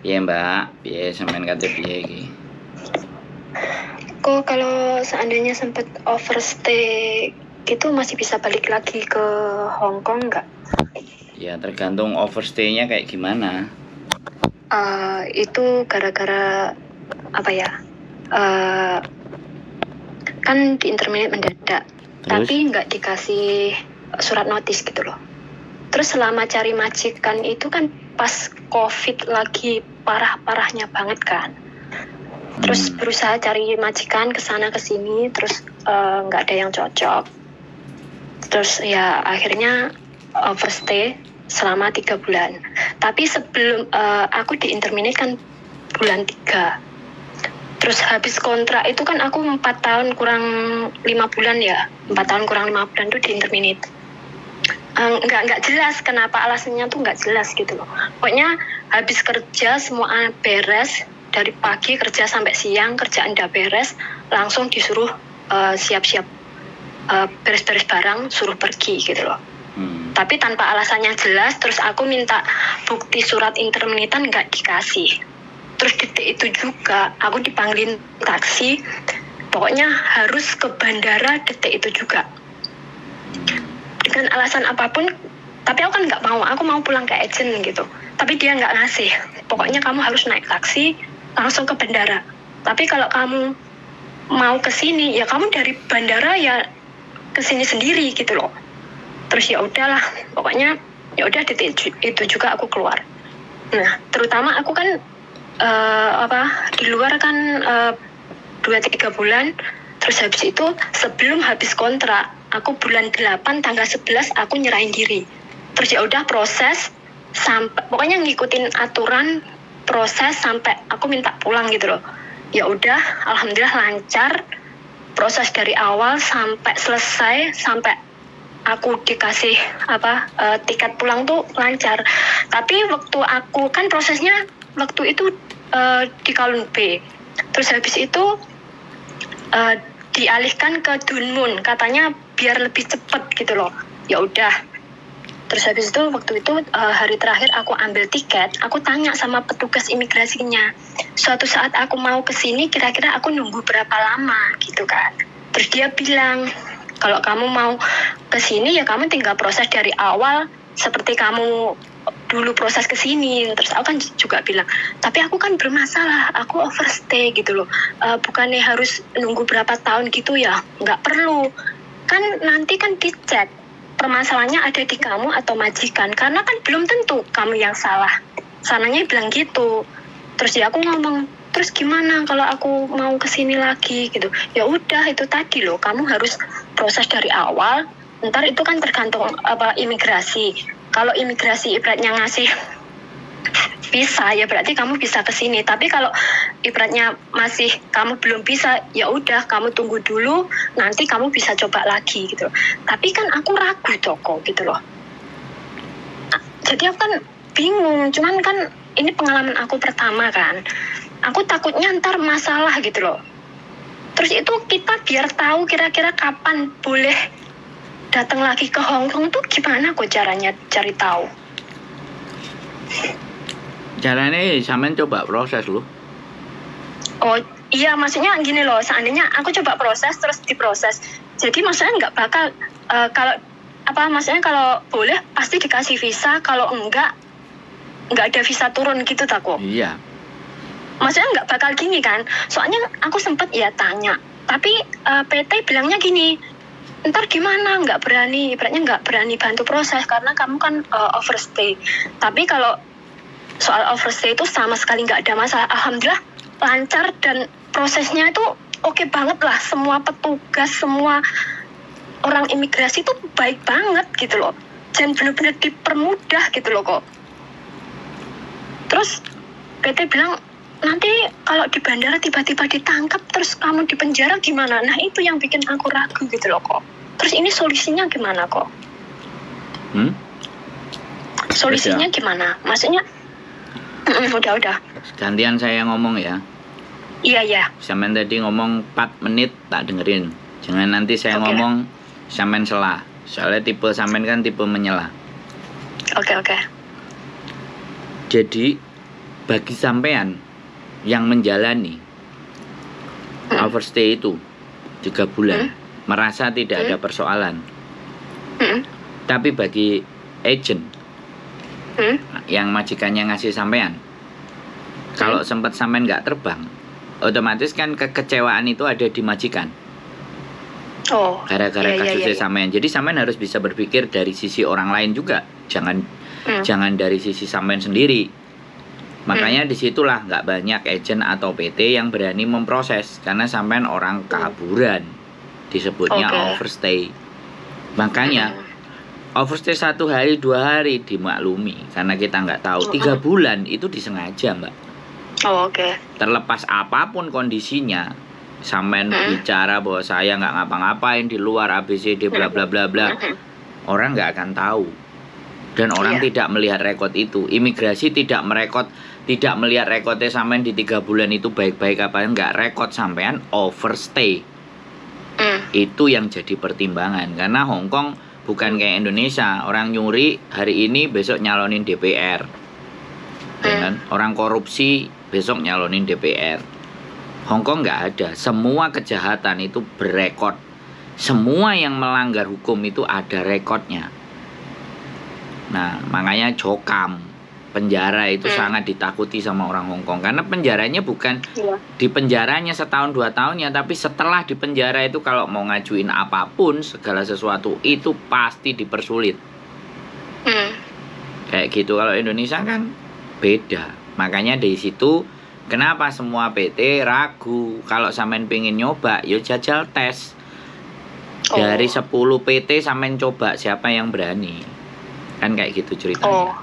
Piye Mbak? Piye sampean kate piye iki? Kok kalau seandainya sempat overstay gitu masih bisa balik lagi ke Hong Kong nggak? Ya tergantung overstay-nya kayak gimana. Itu gara-gara apa ya? Kan di intermediate mendadak, tapi nggak dikasih surat notis gitu loh. Terus selama cari majikan itu kan pas COVID lagi parah-parahnya banget kan. Terus berusaha cari majikan ke sana ke sini, terus nggak ada yang cocok. Terus ya akhirnya overstay selama 3 bulan. Tapi sebelum aku di interminate kan bulan 3. Terus habis kontrak itu kan aku 4 tahun kurang 5 bulan ya. 4 tahun kurang 5 bulan tuh di interminate. Nggak jelas kenapa alasannya tuh nggak jelas gitu loh. Pokoknya habis kerja semua beres, dari pagi kerja sampai siang, kerjaan udah beres, langsung disuruh siap-siap beres-beres barang, suruh pergi gitu loh. Tapi tanpa alasannya jelas, terus aku minta bukti surat interminitan nggak dikasih. Terus detik itu juga aku dipanggilin taksi, pokoknya harus ke bandara detik itu juga. Dengan alasan apapun, tapi aku kan nggak mau, aku mau pulang ke agent gitu. Tapi dia nggak ngasih, pokoknya kamu harus naik taksi langsung ke bandara. Tapi kalau kamu mau ke sini, ya kamu dari bandara ya ke sini sendiri gitu loh. Terus ya udahlah, pokoknya ya udah detik itu juga aku keluar. Nah, terutama aku kan di luar kan 2-3 bulan. Terus habis itu sebelum habis kontrak, aku bulan 8 tanggal 11 aku nyerahin diri. Terus ya udah proses sampai pokoknya ngikutin aturan proses sampai aku minta pulang gitu loh. Ya udah, alhamdulillah lancar. Proses dari awal sampai selesai, sampai aku dikasih tiket pulang tuh lancar. Tapi waktu aku kan prosesnya waktu itu di Kowloon B. Terus habis itu dialihkan ke Dun Mun, katanya biar lebih cepet gitu loh. Ya udah. Terus habis itu waktu itu hari terakhir aku ambil tiket, aku tanya sama petugas imigrasinya. Suatu saat aku mau ke sini, kira-kira aku nunggu berapa lama gitu kan. Terus dia bilang, kalau kamu mau ke sini ya kamu tinggal proses dari awal seperti kamu dulu proses ke sini. Terus aku kan juga bilang, tapi aku kan bermasalah, aku overstay gitu loh. Bukannya harus nunggu berapa tahun gitu ya, nggak perlu. Kan nanti kan dicek permasalahannya ada di kamu atau majikan, karena kan belum tentu kamu yang salah. Sananya bilang gitu. Terus ya aku ngomong, terus gimana kalau aku mau kesini lagi gitu? Ya udah itu tadi loh, kamu harus proses dari awal. Ntar itu kan tergantung imigrasi. Kalau imigrasi ibaratnya ngasih bisa, ya berarti kamu bisa ke sini. Tapi kalau ibaratnya masih kamu belum bisa, ya udah kamu tunggu dulu, nanti kamu bisa coba lagi gitu. Tapi kan aku ragu Joko gitu loh. Jadi aku kan bingung, cuman kan ini pengalaman aku pertama kan. Aku takutnya ntar masalah gitu loh. Terus itu kita biar tahu kira-kira kapan boleh datang lagi ke Hong Kong tuh gimana kok caranya cari tahu? Caranya sampean coba proses loh. Oh iya, maksudnya gini loh, seandainya aku coba proses terus diproses, jadi maksudnya nggak bakal maksudnya kalau boleh pasti dikasih visa, kalau nggak ada visa turun gitu tak kok? Iya. Maksudnya nggak bakal gini kan? Soalnya aku sempet ya tanya, tapi PT bilangnya gini, ntar gimana, nggak berani bantu proses karena kamu kan overstay. Tapi kalau soal overstay itu sama sekali nggak ada masalah, alhamdulillah lancar dan prosesnya itu oke banget lah. Semua petugas, semua orang imigrasi itu baik banget gitu loh, dan benar-benar dipermudah gitu loh kok. Terus PT bilang nanti kalau di bandara tiba-tiba ditangkap terus kamu di penjara gimana? Nah itu yang bikin aku ragu gitu loh kok. Terus ini solusinya gimana kok? Solusinya gimana? Maksudnya udah. Gantian saya ngomong ya. Iya. Sampean tadi ngomong 4 menit tak dengerin. Jangan nanti saya ngomong sampean salah. Soalnya tipe sampean kan tipe menyela. Oke. Jadi bagi sampean yang menjalani overstay itu 3 bulan merasa tidak ada persoalan, tapi bagi agent yang majikannya ngasih sampean, kalau sempat sampean nggak terbang, otomatis kan kekecewaan itu ada di majikan. Gara-gara kasusnya sampean. Jadi sampean harus bisa berpikir dari sisi orang lain juga, jangan dari sisi sampean sendiri. Makanya disitulah nggak banyak agent atau PT yang berani memproses, karena sampean orang kaburan, disebutnya overstay. Makanya overstay 1 hari 2 hari dimaklumi, karena kita nggak tahu. 3 bulan itu disengaja, Mbak. Terlepas apapun kondisinya, sampean bicara bahwa saya nggak ngapa-ngapain di luar ABCD bla bla bla bla, orang nggak akan tahu. Dan orang tidak melihat rekod itu. Imigrasi tidak melihat rekodnya sampean di 3 bulan itu baik-baik apa enggak. Rekod sampean overstay. Itu yang jadi pertimbangan. Karena Hong Kong bukan kayak Indonesia, orang nyuri hari ini besok nyalonin DPR. Orang korupsi besok nyalonin DPR. Hong Kong nggak ada. Semua kejahatan itu berekod. Semua yang melanggar hukum itu ada rekodnya. Nah, makanya jokam, penjara itu sangat ditakuti sama orang Hong Kong. Karena penjaranya bukan di penjaranya setahun 2 tahunnya, tapi setelah di penjara itu kalau mau ngajuin apapun, segala sesuatu itu pasti dipersulit. Kayak gitu. Kalau Indonesia kan beda. Makanya dari situ kenapa semua PT ragu. Kalau sampean pengen nyoba, yo jajal tes. Dari 10 PT sampean coba siapa yang berani. Kan kayak gitu ceritanya.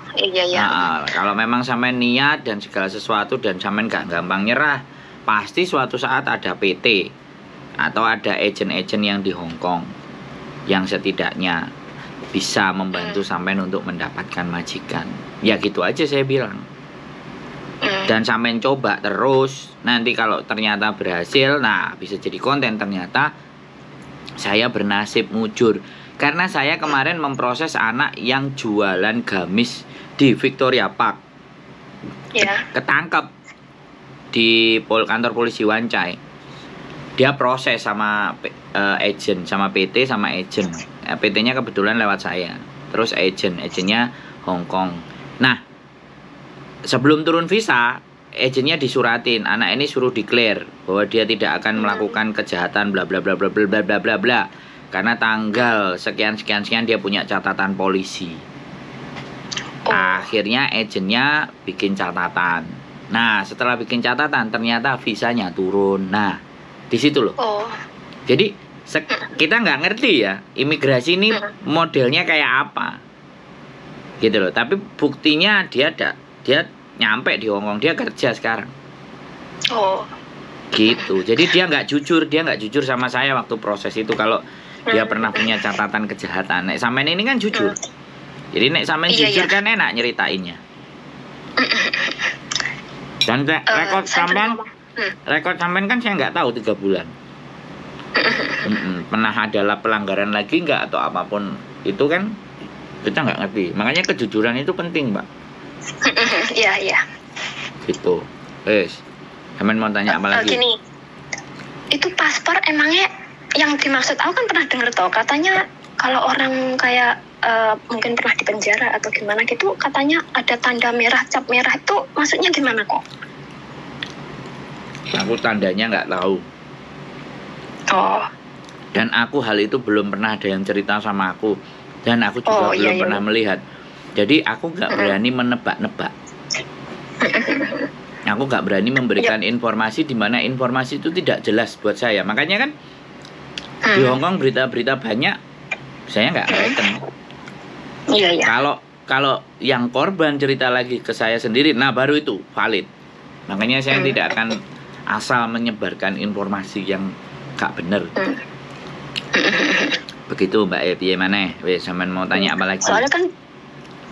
Nah, kalau memang sampean niat dan segala sesuatu dan sampean gak gampang nyerah, pasti suatu saat ada PT atau ada agent-agent yang di Hong Kong yang setidaknya bisa membantu sampean untuk mendapatkan majikan. Ya gitu aja saya bilang. Dan sampean coba terus, nanti kalau ternyata berhasil, nah bisa jadi konten. Ternyata saya bernasib mujur. Karena saya kemarin memproses anak yang jualan gamis di Victoria Park. Ketangkep di kantor polisi Wancai. Dia proses sama agent, sama PT sama agent. PT-nya kebetulan lewat saya. Terus agentnya Hong Kong. Nah, sebelum turun visa, agentnya disuratin, anak ini suruh declare bahwa dia tidak akan melakukan kejahatan bla bla bla bla bla bla bla bla. Karena tanggal sekian dia punya catatan polisi. Akhirnya agentnya bikin catatan. Nah, setelah bikin catatan ternyata visanya turun. Nah, di situ loh. Jadi kita nggak ngerti ya imigrasi ini modelnya kayak apa, gitu loh. Tapi buktinya dia nyampe di Hong Kong, dia kerja sekarang. Gitu. Jadi dia nggak jujur sama saya waktu proses itu kalau dia pernah punya catatan kejahatan. Nek sampean ini kan jujur. Jadi nek sampean jujur kan enak nyeritainnya. Dan rekod sampean kan saya nggak tahu 3 bulan. Pernah ada pelanggaran lagi nggak atau apapun itu kan kita nggak ngerti. Makanya kejujuran itu penting, Mbak. Iya. Gitu. Sampean mau tanya apa lagi? Gini, itu paspor emangnya yang dimaksud aku kan pernah dengar toh, katanya kalau orang kayak mungkin pernah di penjara atau gimana gitu, katanya ada tanda merah, cap merah, itu maksudnya gimana kok? Aku tandanya nggak tahu. Dan aku hal itu belum pernah ada yang cerita sama aku, dan aku juga belum pernah melihat. Jadi aku nggak berani menebak-nebak. Aku nggak berani memberikan informasi di mana informasi itu tidak jelas buat saya. Makanya kan di Hong Kong berita-berita banyak, saya nggak reken. Kalau yang korban cerita lagi ke saya sendiri, nah baru itu valid. Makanya saya tidak akan asal menyebarkan informasi yang nggak benar. Begitu Mbak Epi, mana? Sampean mau tanya apa lagi? Soalnya kan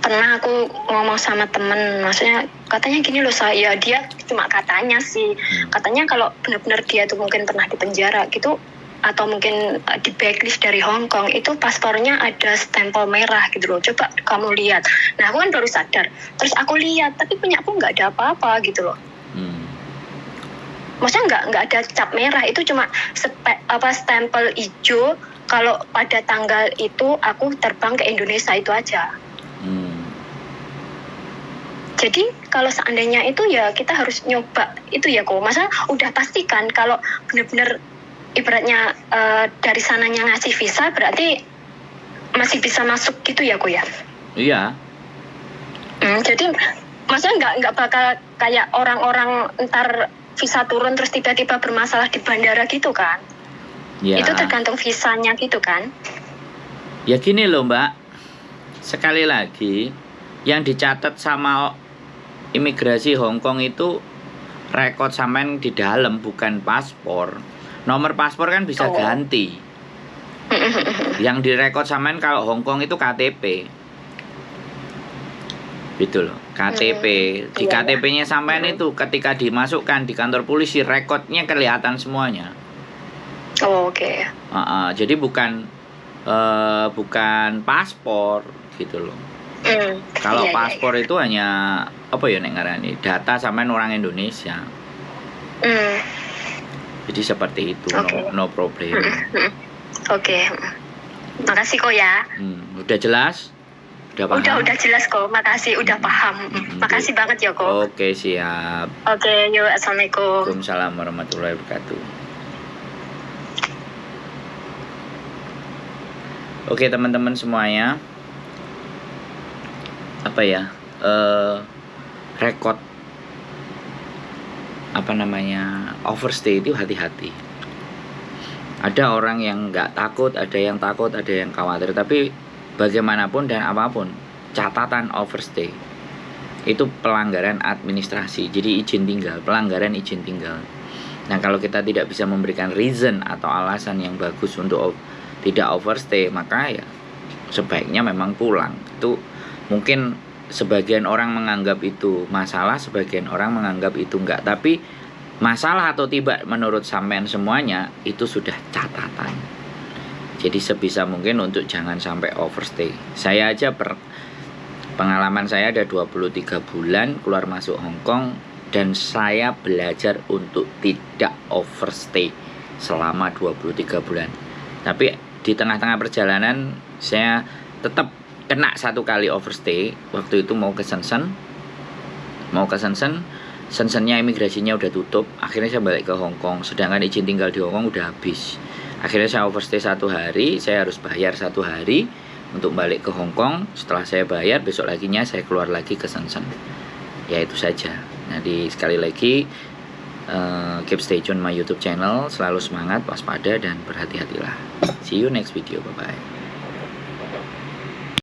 pernah aku ngomong sama temen, maksudnya katanya gini loh, saya dia cuma katanya sih, katanya kalau benar-benar dia tuh mungkin pernah di penjara gitu, atau mungkin di backlist dari Hong Kong itu paspornya ada stempel merah gitu loh. Coba kamu lihat. Nah aku kan baru sadar. Terus aku lihat, tapi punya aku nggak ada apa-apa gitu loh. Maksudnya nggak ada cap merah, itu cuma stempel hijau. Kalau pada tanggal itu aku terbang ke Indonesia itu aja. Jadi kalau seandainya itu ya kita harus nyoba itu ya kok. Masa udah pastikan kalau benar-benar ibaratnya dari sananya ngasih visa berarti masih bisa masuk gitu ya kok ya? Iya. Jadi maksudnya nggak bakal kayak orang-orang ntar visa turun terus tiba-tiba bermasalah di bandara gitu kan? Ya. Itu tergantung visanya gitu kan? Ya gini loh Mbak, sekali lagi yang dicatat sama imigrasi Hong Kong itu rekod sampean di dalam, bukan paspor. Nomor paspor kan bisa ganti. Yang direkod sampean kalau Hong Kong itu KTP. Gitu loh, KTP. Di KTP-nya sampean itu ketika dimasukkan di kantor polisi, rekodnya kelihatan semuanya. Oke. Jadi bukan paspor gitu loh. Kalau paspor itu hanya apa ya nek ngarani, data sampean orang Indonesia. Jadi seperti itu, no problem. Oke. Makasih kok ya. Udah jelas? Udah paham? Udah jelas kok. Makasih, udah paham. Makasih banget ya kok. Oke, siap. Oke, yuk, assalamualaikum. Waalaikumsalam warahmatullahi wabarakatuh. Oke teman-teman semuanya, apa ya, rekod overstay itu hati-hati. Ada orang yang nggak takut, ada yang takut, ada yang khawatir. Tapi bagaimanapun dan apapun, catatan overstay itu pelanggaran administrasi. Jadi pelanggaran izin tinggal. Nah kalau kita tidak bisa memberikan reason atau alasan yang bagus untuk tidak overstay, maka ya sebaiknya memang pulang. Itu mungkin sebagian orang menganggap itu masalah, sebagian orang menganggap itu enggak. Tapi masalah atau tidak menurut sampean semuanya itu sudah catatan. Jadi sebisa mungkin untuk jangan sampai overstay. Saya aja pengalaman saya ada 23 bulan keluar masuk Hong Kong, dan saya belajar untuk tidak overstay selama 23 bulan. Tapi di tengah-tengah perjalanan saya tetap kena satu kali overstay. Waktu itu mau ke Shenzhen. Shenzhennya imigrasinya udah tutup. Akhirnya saya balik ke Hong Kong. Sedangkan izin tinggal di Hong Kong udah habis. Akhirnya saya overstay 1 hari. Saya harus bayar 1 hari untuk balik ke Hong Kong. Setelah saya bayar, besok laginya saya keluar lagi ke Shenzhen. Ya itu saja. Nah sekali lagi, keep stay tune my YouTube channel. Selalu semangat, waspada, dan berhati-hatilah. See you next video. Bye bye.